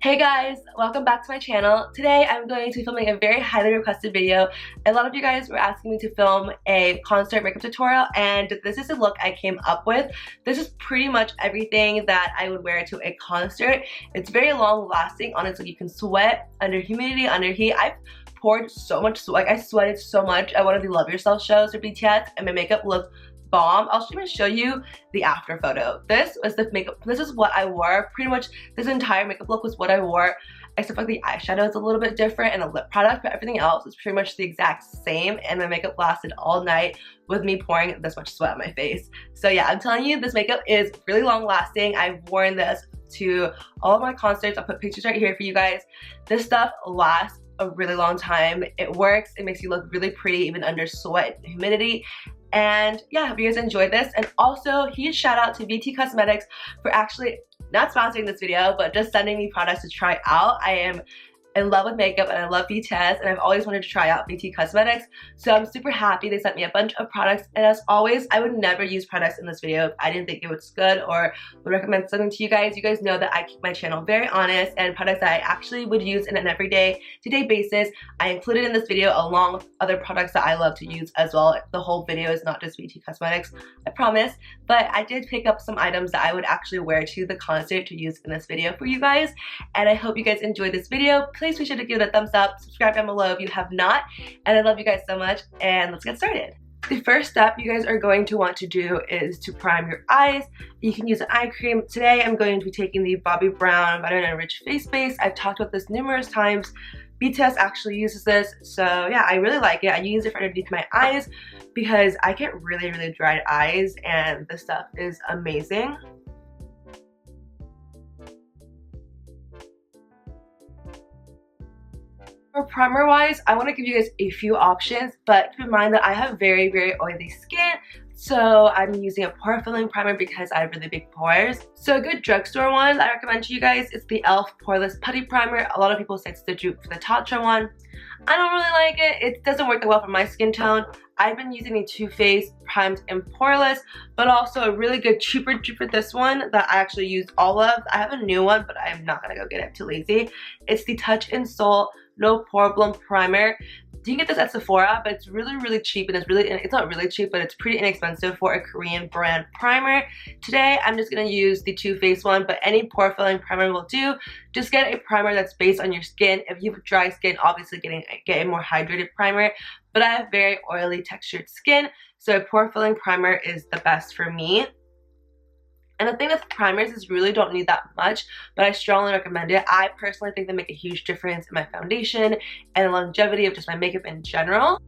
Hey guys, welcome back to my channel. Today I'm going to be filming a very highly requested video. A lot of you guys were asking me to film a concert makeup tutorial, and this is the look I came up with. This is pretty much everything that I would wear to a concert. It's very long lasting. Honestly, you can sweat under humidity, under heat. I've poured so much sweat. Like, I sweated so much at one of the Love Yourself shows for BTS, and my makeup looked bomb. I'll even show you the after photo. This was the makeup. This is what I wore. Pretty much this entire makeup look was what I wore, except for the eyeshadow is a little bit different and a lip product, but everything else is pretty much the exact same, and my makeup lasted all night with me pouring this much sweat on my face. So yeah, I'm telling you, this makeup is really long lasting. I've worn this to all of my concerts. I'll put pictures right here for you guys. This stuff lasts a really long time. It works. It makes you look really pretty even under sweat and humidity. And yeah, I hope you guys enjoyed this. And also, huge shout out to VT Cosmetics for actually not sponsoring this video, but just sending me products to try out. I am in love with makeup and I love BTS, and I've always wanted to try out VT Cosmetics, so I'm super happy they sent me a bunch of products. And as always, I would never use products in this video if I didn't think it was good or would recommend something to you guys. You guys know that I keep my channel very honest, and products that I actually would use in an everyday to-day basis I included in this video, along with other products that I love to use as well. The whole video is not just VT Cosmetics, I promise, but I did pick up some items that I would actually wear to the concert to use in this video for you guys. And I hope you guys enjoyed this video. Please be sure to give it a thumbs up, subscribe down below if you have not, and I love you guys so much, and let's get started. The first step you guys are going to want to do is to prime your eyes. You can use an eye cream. Today I'm going to be taking the Bobbi Brown Butter and Enriched Face Base. I've talked about this numerous times. BTS actually uses this, so yeah, I really like it. I use it for underneath my eyes because I get really dry eyes, and this stuff is amazing. For primer wise, I want to give you guys a few options, but keep in mind that I have very oily skin, so I'm using a pore filling primer because I have really big pores. So a good drugstore one that I recommend to you guys is the e.l.f. Poreless Putty Primer. A lot of people say it's the dupe for the Tatcha one. I don't really like it. It doesn't work that well for my skin tone. I've been using the Too Faced Primed and Poreless, but also a really good cheaper dupe for this one that I actually used all of. I have a new one, but I'm not gonna go get it, I'm too lazy. It's the Touch in Sol No Problem Primer. You can get this at Sephora, but it's really cheap, and it's not really cheap, but it's pretty inexpensive for a Korean brand primer. Today I'm just gonna use the Too Faced one, but any pore filling primer will do. Just get a primer that's based on your skin. If you have dry skin, obviously get a more hydrated primer, but I have very oily textured skin, so a pore filling primer is the best for me. And the thing with primers is really don't need that much, but I strongly recommend it. I personally think they make a huge difference in my foundation and the longevity of just my makeup in general.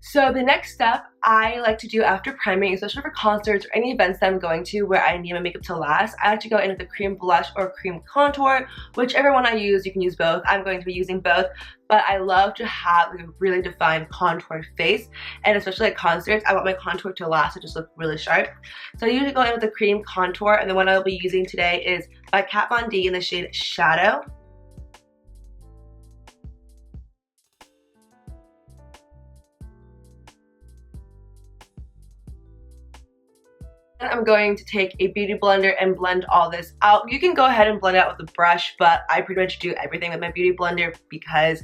So the next step I like to do after priming, especially for concerts or any events that I'm going to where I need my makeup to last, I like to go in with a cream blush or cream contour. Whichever one I use, you can use both. I'm going to be using both, but I love to have a really defined contoured face, and especially at concerts, I want my contour to last and just look really sharp. So I usually go in with a cream contour, and the one I'll be using today is by Kat Von D in the shade Shadow. I'm going to take a beauty blender and blend all this out. You can go ahead and blend it out with a brush, but I pretty much do everything with my beauty blender because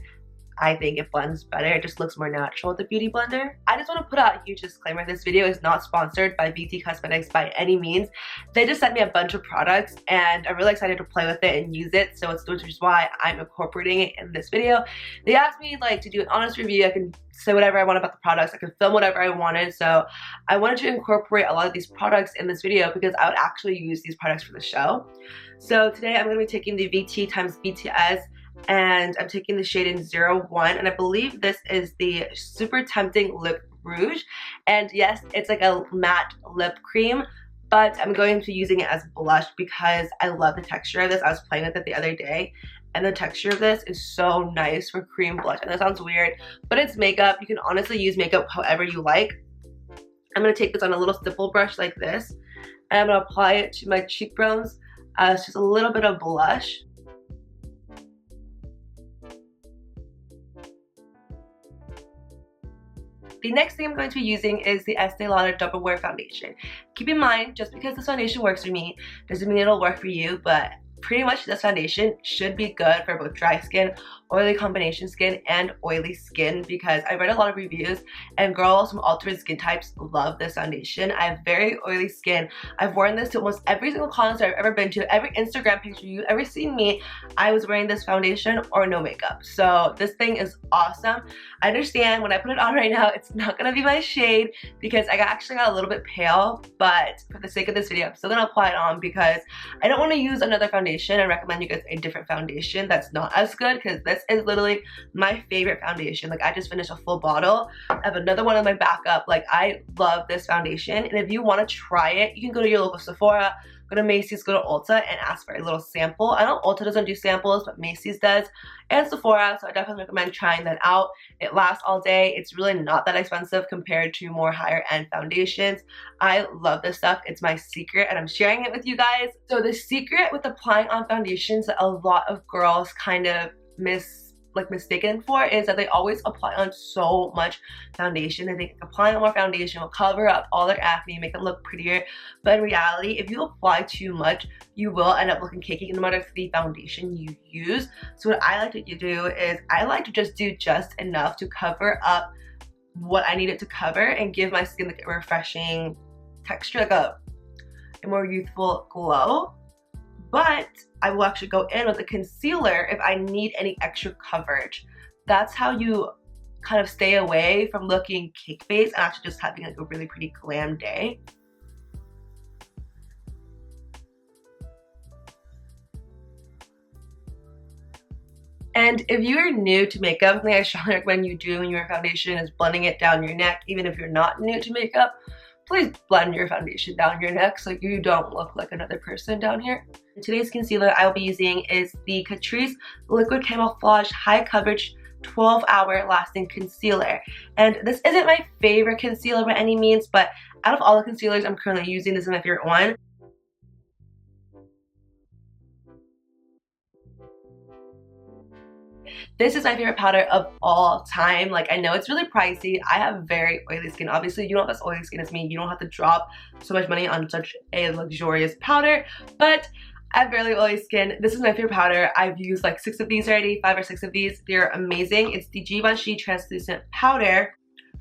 I think it blends better. It just looks more natural with the beauty blender. I just want to put out a huge disclaimer. This video is not sponsored by VT Cosmetics by any means. They just sent me a bunch of products, and I'm really excited to play with it and use it, so it's which is why I'm incorporating it in this video. They asked me like to do an honest review. I can say whatever I want about the products. I can film whatever I wanted, so I wanted to incorporate a lot of these products in this video because I would actually use these products for the show. So today I'm going to be taking the VT times BTS, and I'm taking the shade in 01, and I believe this is the Super Tempting Lip Rouge. And yes, it's like a matte lip cream, but I'm going to be using it as blush because I love the texture of this. I was playing with it the other day, and the texture of this is so nice for cream blush. And that sounds weird, but it's makeup. You can honestly use makeup however you like. I'm going to take this on a little stipple brush like this, and I'm going to apply it to my cheekbones as just a little bit of blush. The next thing I'm going to be using is the Estee Lauder Double Wear Foundation. Keep in mind, just because this foundation works for me doesn't mean it'll work for you, but pretty much this foundation should be good for both dry skin, oily combination skin, and oily skin, because I read a lot of reviews and girls from all different skin types love this foundation. I have very oily skin. I've worn this to almost every single concert I've ever been to. Every Instagram picture you've ever seen me, I was wearing this foundation or no makeup. So this thing is awesome. I understand when I put it on right now, it's not gonna be my shade because I actually got a little bit pale, but for the sake of this video, I'm still gonna apply it on because I don't want to use another foundation. I recommend you guys a different foundation that's not as good, because this is literally my favorite foundation. Like, I just finished a full bottle. I have another one in my backup. Like, I love this foundation, and if you want to try it, you can go to your local Sephora, go to Macy's, go to Ulta, and ask for a little sample. I know Ulta doesn't do samples, but Macy's does, and Sephora, so I definitely recommend trying that out. It lasts all day. It's really not that expensive compared to more higher end foundations. I love this stuff. It's my secret, and I'm sharing it with you guys. So the secret with applying on foundations that a lot of girls kind of mistaken for is that they always apply on so much foundation. They think applying more foundation will cover up all their acne, make them look prettier, but in reality, if you apply too much, you will end up looking cakey no matter the foundation you use. So what I like to do is I like to just do just enough to cover up what I need it to cover and give my skin like a refreshing texture, like a more youthful glow. But I will actually go in with a concealer if I need any extra coverage. That's how you kind of stay away from looking cake face and actually just having like a really pretty glam day. And if you're new to makeup, something I strongly recommend you do when you're foundation is blending it down your neck. Even if you're not new to makeup, please blend your foundation down your neck so you don't look like another person down here. And today's concealer I will be using is the Catrice Liquid Camouflage High Coverage 12-Hour Lasting Concealer. And this isn't my favorite concealer by any means, but out of all the concealers I'm currently using, this is my favorite one. This is my favorite powder of all time. Like, I know it's really pricey. I have very oily skin. Obviously, you don't have as oily skin as me. You don't have to drop so much money on such a luxurious powder, but I have very oily skin. This is my favorite powder. I've used like 6 of these already, 5 or 6 of these. They're amazing. It's the Givenchy Translucent Powder.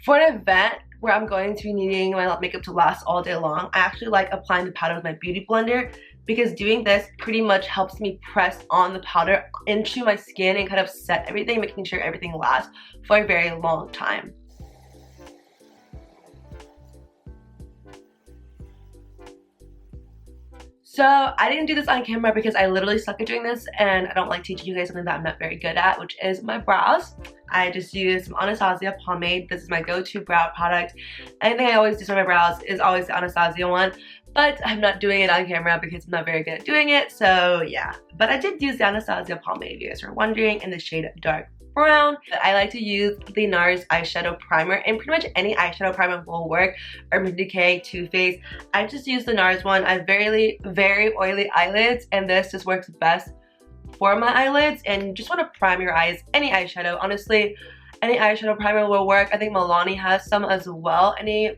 For an event where I'm going to be needing my makeup to last all day long, I actually like applying the powder with my beauty blender, because doing this pretty much helps me press on the powder into my skin and kind of set everything, making sure everything lasts for a very long time. So I didn't do this on camera because I literally suck at doing this, and I don't like teaching you guys something that I'm not very good at, which is my brows. I just use some Anastasia pomade. This is my go-to brow product. Anything I always do for my brows is always the Anastasia one, but I'm not doing it on camera because I'm not very good at doing it, so yeah. But I did use the Anastasia pomade, if you guys were wondering, in the shade Dark Brown. But I like to use the NARS eyeshadow primer, and pretty much any eyeshadow primer will work. Urban Decay, Too Faced. I just use the NARS one. I have very oily eyelids, and this just works best for my eyelids. And you just want to prime your eyes. Any eyeshadow, honestly, any eyeshadow primer will work. I think Milani has some as well. Any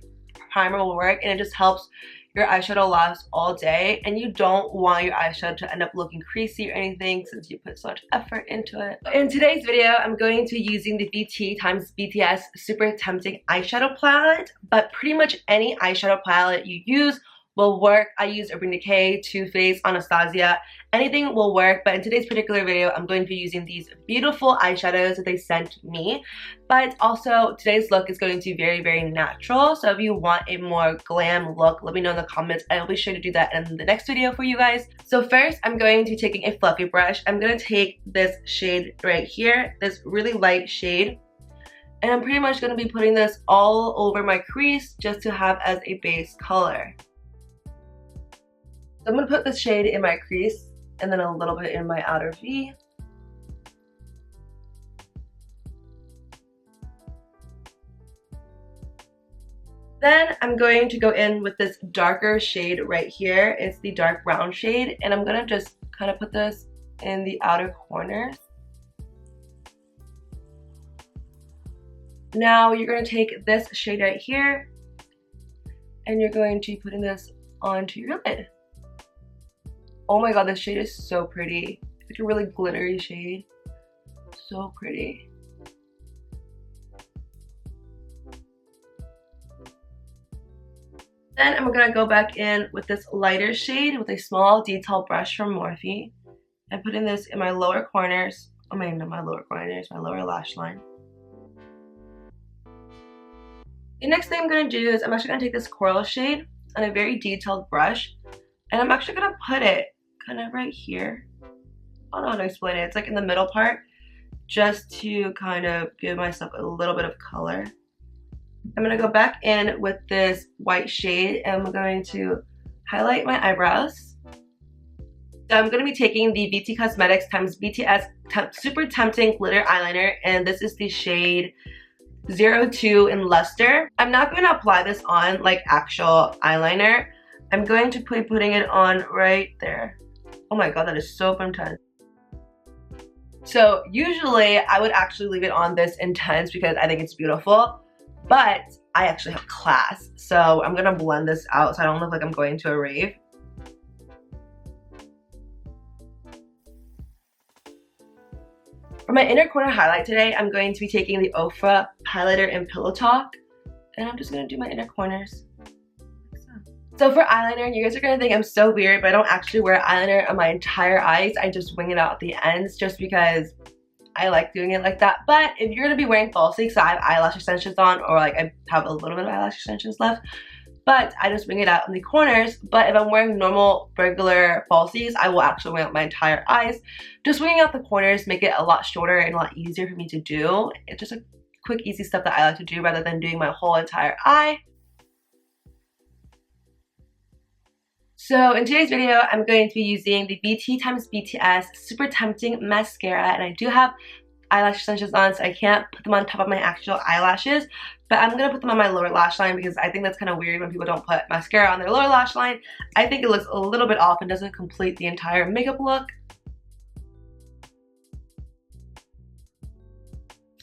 primer will work, and it just helps your eyeshadow last all day, and you don't want your eyeshadow to end up looking creasy or anything since you put so much effort into it. In today's video, I'm going to be using the VT x BTS Super Tempting Eyeshadow Palette, but pretty much any eyeshadow palette you use will work. I use Urban Decay, Too Faced, Anastasia, anything will work. But in today's particular video, I'm going to be using these beautiful eyeshadows that they sent me. But also, today's look is going to be very natural. So if you want a more glam look, let me know in the comments. I'll be sure to do that in the next video for you guys. So first, I'm going to be taking a fluffy brush. I'm going to take this shade right here, this really light shade. And I'm pretty much going to be putting this all over my crease just to have as a base color. I'm going to put this shade in my crease and then a little bit in my outer V. Then I'm going to go in with this darker shade right here. It's the dark brown shade, and I'm going to just kind of put this in the outer corners. Now you're going to take this shade right here and you're going to be putting this onto your lid. Oh my god, this shade is so pretty. It's like a really glittery shade. So pretty. Then I'm gonna go back in with this lighter shade with a small detail brush from Morphe and putting this in my lower corners. Oh my, not my lower corners, my lower lash line. The next thing I'm gonna do is I'm actually gonna take this coral shade on a very detailed brush and I'm actually gonna put it kind of right here. I don't know how to explain it. It's like in the middle part, just to kind of give myself a little bit of color. I'm going to go back in with this white shade and I'm going to highlight my eyebrows. So I'm going to be taking the VT Cosmetics x BTS Super Tempting Glitter Eyeliner, and this is the shade 02 in Luster. I'm not going to apply this on like actual eyeliner. I'm going to be putting it on right there. Oh my god, that is so intense. So usually I would actually leave it on this intense because I think it's beautiful, but I actually have class. So I'm gonna blend this out so I don't look like I'm going to a rave. For my inner corner highlight today, I'm going to be taking the Ofra highlighter in Pillow Talk, and I'm just gonna do my inner corners. So for eyeliner, you guys are gonna think I'm so weird, but I don't actually wear eyeliner on my entire eyes. I just wing it out at the ends just because I like doing it like that. But if you're gonna be wearing falsies, because I have eyelash extensions on, or like I have a little bit of eyelash extensions left, but I just wing it out in the corners. But if I'm wearing normal, regular falsies, I will actually wing out my entire eyes. Just winging out the corners make it a lot shorter and a lot easier for me to do. It's just a quick, easy stuff that I like to do rather than doing my whole entire eye. So in today's video, I'm going to be using the VT x BTS Super Tempting Mascara, and I do have eyelash extensions on, so I can't put them on top of my actual eyelashes, but I'm going to put them on my lower lash line because I think that's kind of weird when people don't put mascara on their lower lash line. I think it looks a little bit off and doesn't complete the entire makeup look.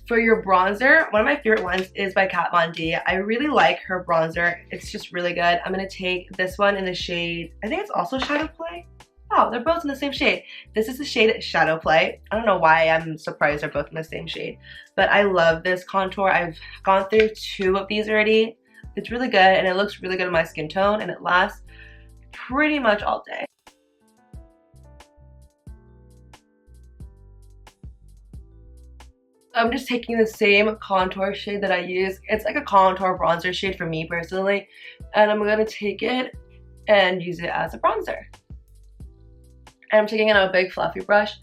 For your bronzer, one of my favorite ones is by Kat Von D. I really like her bronzer. It's just really good. I'm going to take this one in the shade, I think it's also Shadowplay. Wow, they're both in the same shade. This is the shade Shadowplay. I don't know why I'm surprised they're both in the same shade, but I love this contour. I've gone through 2 of these already. It's really good and it looks really good on my skin tone and it lasts pretty much all day. I'm just taking the same contour shade that I use. It's like a contour bronzer shade for me personally. And I'm going to take it and use it as a bronzer. And I'm taking it on a big fluffy brush.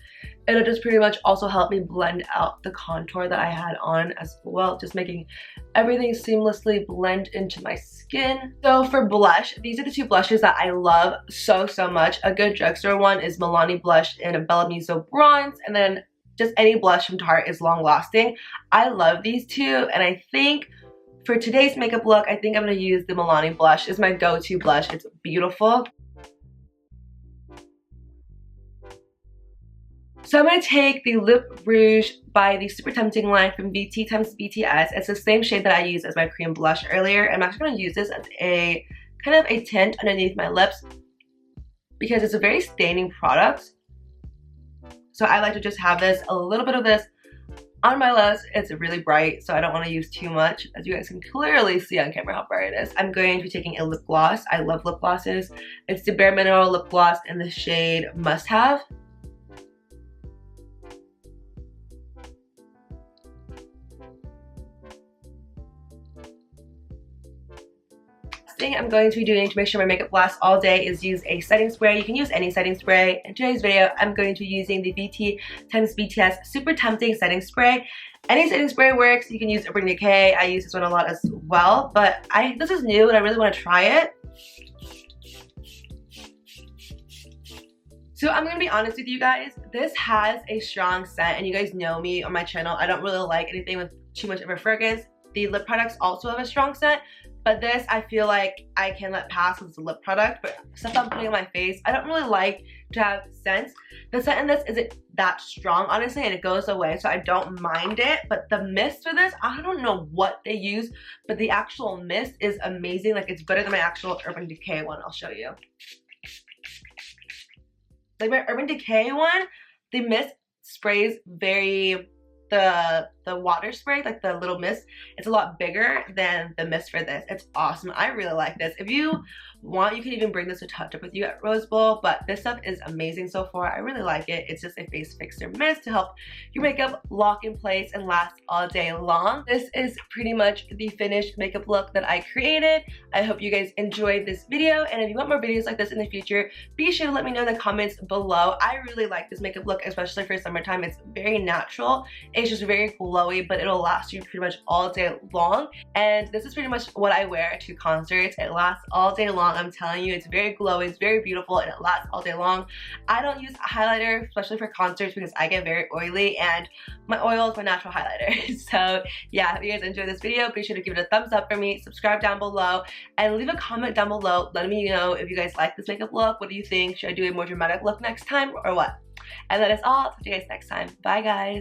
And it just pretty much also helped me blend out the contour that I had on as well. Just making everything seamlessly blend into my skin. So for blush, these are the 2 blushes that I love so much. A good drugstore one is Milani Blush in bellissimo Bronze. And then just any blush from Tarte is long lasting. I love these 2, and I think for today's makeup look, I think I'm going to use the Milani blush. It's my go-to blush. It's beautiful. So I'm going to take the Lip Rouge by the Super Tempting line from VT x BTS. It's the same shade that I used as my cream blush earlier. I'm actually going to use this as a kind of a tint underneath my lips because it's a very staining product. So I like to just have this, a little bit of this on my lips. It's really bright, so I don't want to use too much. As you guys can clearly see on camera how bright it is. I'm going to be taking a lip gloss. I love lip glosses. It's the Bareminals Lipgloss in the shade Must Have. Thing I'm going to be doing to make sure my makeup lasts all day is use a setting spray. You can use any setting spray. In today's video, I'm going to be using the VT x BTS Super Tempting Setting Spray. Any setting spray works. You can use Urban Decay. I use this one a lot as well, but this is new and I really want to try it. So I'm going to be honest with you guys. This has a strong scent, and you guys know me on my channel. I don't really like anything with too much of a fragrance. The lip products also have a strong scent, but this I feel like I can let pass as a lip product. But stuff I'm putting on my face, I don't really like to have scents. The scent in this isn't that strong, honestly, and it goes away, so I don't mind it. But the mist for this, I don't know what they use, but the actual mist is amazing. Like, it's better than my actual Urban Decay one. I'll show you. Like, my Urban Decay one, the mist sprays very, the water spray, like the little mist, it's a lot bigger than the mist for this. It's awesome. I really like this. If you want, you can even bring this to touch up with you at Rose Bowl, but this stuff is amazing so far. I really like it. It's just a face fixer mist to help your makeup lock in place and last all day long. This is pretty much the finished makeup look that I created. I hope you guys enjoyed this video, and if you want more videos like this in the future, be sure to let me know in the comments below. I really like this makeup look, especially for summertime. It's very natural. It's just very glowy, but it'll last you pretty much all day long. And this is pretty much what I wear to concerts. It lasts all day long. I'm telling you, it's very glowy, it's very beautiful, and it lasts all day long. I don't use highlighter, especially for concerts, because I get very oily, and my oil is my natural highlighter. So yeah, if you guys enjoyed this video, be sure to give it a thumbs up for me, subscribe down below, and leave a comment down below letting me know if you guys like this makeup look. What do you think? Should I do a more dramatic look next time, or what? And that is all. Talk to you guys next time. Bye, guys.